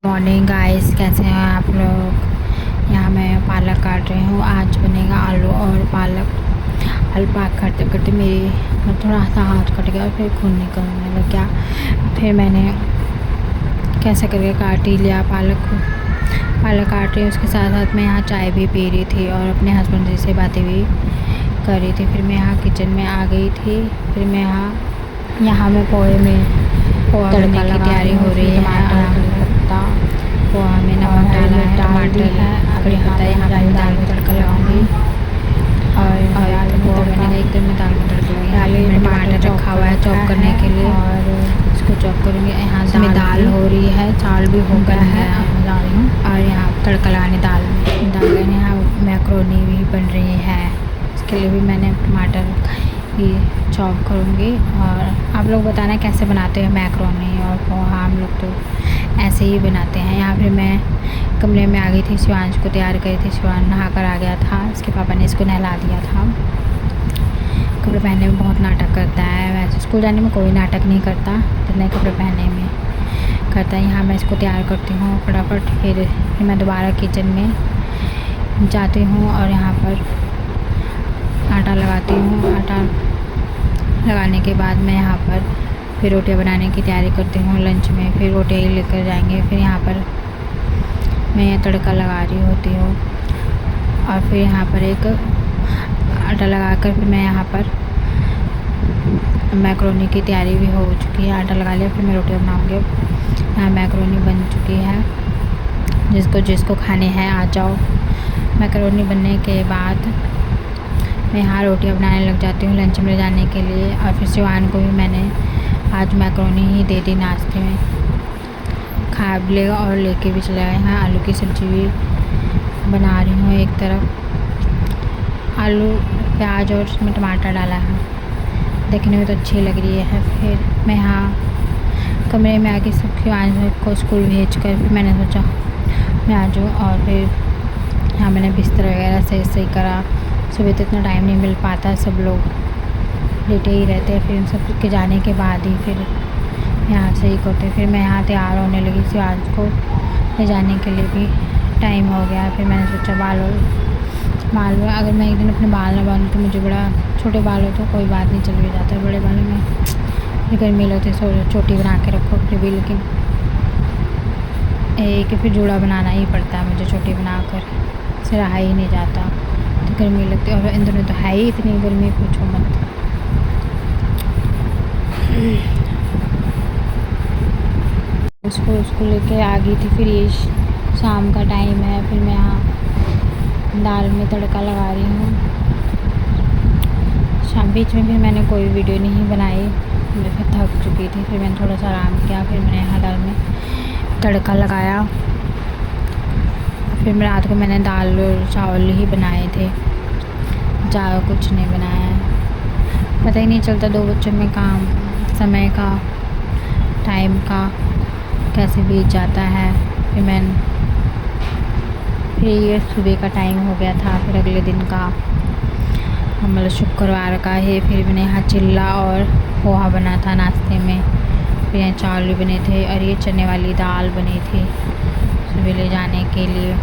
Morning guys, कैसे हैं आप लोग। यहाँ मैं पालक काट रही हूँ। आज बनेगा आलू और पालक। आलू पाक करते करते मेरी थोड़ा सा हाथ कट गया और फिर खून निकलने लग गया। फिर मैंने कैसे करके काट ही लिया पालक को। पालक काट रही, उसके साथ साथ मैं यहाँ चाय भी पी रही थी और अपने हस्बैंड जी से बातें भी कर रही थी। फिर मैं यहाँ किचन में आ गई थी। फिर मैं यहाँ मैं पोहे तड़का की तैयारी हो रही है। पोहा में नमक डाला है, टमाटर है, कड़ी पत्ता। यहाँ पर मैं दाल में तड़का लगाऊंगी और पोहा बनेगा। एक दिन में दाल में तड़का लगाऊंगी। टमाटर रखा हुआ है चॉप करने के लिए और इसको चॉप करूँगी। यहाँ दाल हो रही है, चावल भी हो गया है और यहाँ तड़का लगाने दाल में यहाँ मैक्रोनी भी बन रही है। इसके लिए भी मैंने टमाटर भी चॉप करूँगी। और आप लोग बताना कैसे बनाते हैं मैक्रोनी और पोहा। हम लोग तो ऐसे ही बनाते हैं। यहाँ फिर मैं कमरे में आ गई थी, शिवांश को तैयार करी थी। शिवांश नहा कर आ गया था, इसके पापा ने इसको नहला दिया था। कपड़े पहनने में बहुत नाटक करता है। वैसे स्कूल जाने में कोई नाटक नहीं करता, जितने कपड़े पहनने में करता है। यहाँ मैं इसको तैयार करती हूँ फटाफट। फिर मैं दोबारा किचन में जाती हूँ और यहाँ पर आटा लगाती हूँ। आटा लगाने के बाद मैं यहाँ पर फिर रोटियां बनाने की तैयारी करती हूँ। लंच में फिर रोटियां ही लेकर जाएंगे। फिर यहाँ पर मैं तड़का लगा रही होती हूँ और फिर यहाँ पर एक आटा लगाकर फिर मैं यहाँ पर मैक्रोनी की तैयारी भी हो चुकी है। आटा लगा लिया, फिर मैं रोटियां बनाऊँगी। यहाँ मैक्रोनी बन चुकी है। जिसको खाने हैं आ जाओ। मैक्रोनी बनने के बाद मैं यहाँ रोटियां बनाने लग जाती हूँ लंच में ले जाने के लिए। और फिर शिवान को भी मैंने आज मैक्रोनी ही दे दी नाश्ते में, खा भी लेगा और लेके भी चला गया। यहाँ आलू की सब्ज़ी भी बना रही हूँ। एक तरफ आलू प्याज और उसमें टमाटर डाला है, देखने में तो अच्छी लग रही है। फिर मैं यहाँ कमरे में आके शिवान को स्कूल भेज कर फिर मैंने सोचा मैं आ जाऊँ। और फिर यहाँ मैंने बिस्तर वगैरह सही करा। सुबह तो इतना टाइम नहीं मिल पाता, सब लोग लेटे ही रहते हैं। फिर उन सब के जाने के बाद ही फिर यहाँ से ही करते। फिर मैं यहाँ तैयार होने लगी। शिवांश को ले जाने के लिए भी टाइम हो गया। फिर मैंने सोचा बाल अगर मैं एक दिन अपने बाल ना बांधूँ तो मुझे बड़ा, छोटे बाल हो तो कोई बात नहीं, चल भी जाता है। बड़े बालों में गर्मी लगती है, चोटी बना के रखो फिर भी, लेकिन एक फिर जूड़ा बनाना ही पड़ता है मुझे। चोटी बनाकर से रहा ही नहीं जाता, तो गर्मी लगती है। और इन दिनों तो है ही इतनी गर्मी, पूछो मत। उसको लेके आ गई थी। फिर ये शाम का टाइम है। फिर मैं यहाँ दाल में तड़का लगा रही हूँ। शाम बीच में फिर मैंने कोई वीडियो नहीं बनाई, मैं फिर थक चुकी थी। फिर मैंने थोड़ा सा आराम किया। फिर मैंने यहाँ दाल में तड़का लगाया। फिर रात को मैंने दाल और चावल ही बनाए थे, ज़्यादा कुछ नहीं बनाया है। पता ही नहीं चलता दो बच्चों में काम, समय का, टाइम का कैसे बीत जाता है। फिर ये सुबह का टाइम हो गया था। फिर अगले दिन का मतलब शुक्रवार का है। फिर मैंने यहाँ चिल्ला और पोहा बना था नाश्ते में। फिर यहाँ चावल भी बने थे और ये चने वाली दाल बनी थी सुबह ले जाने के लिए।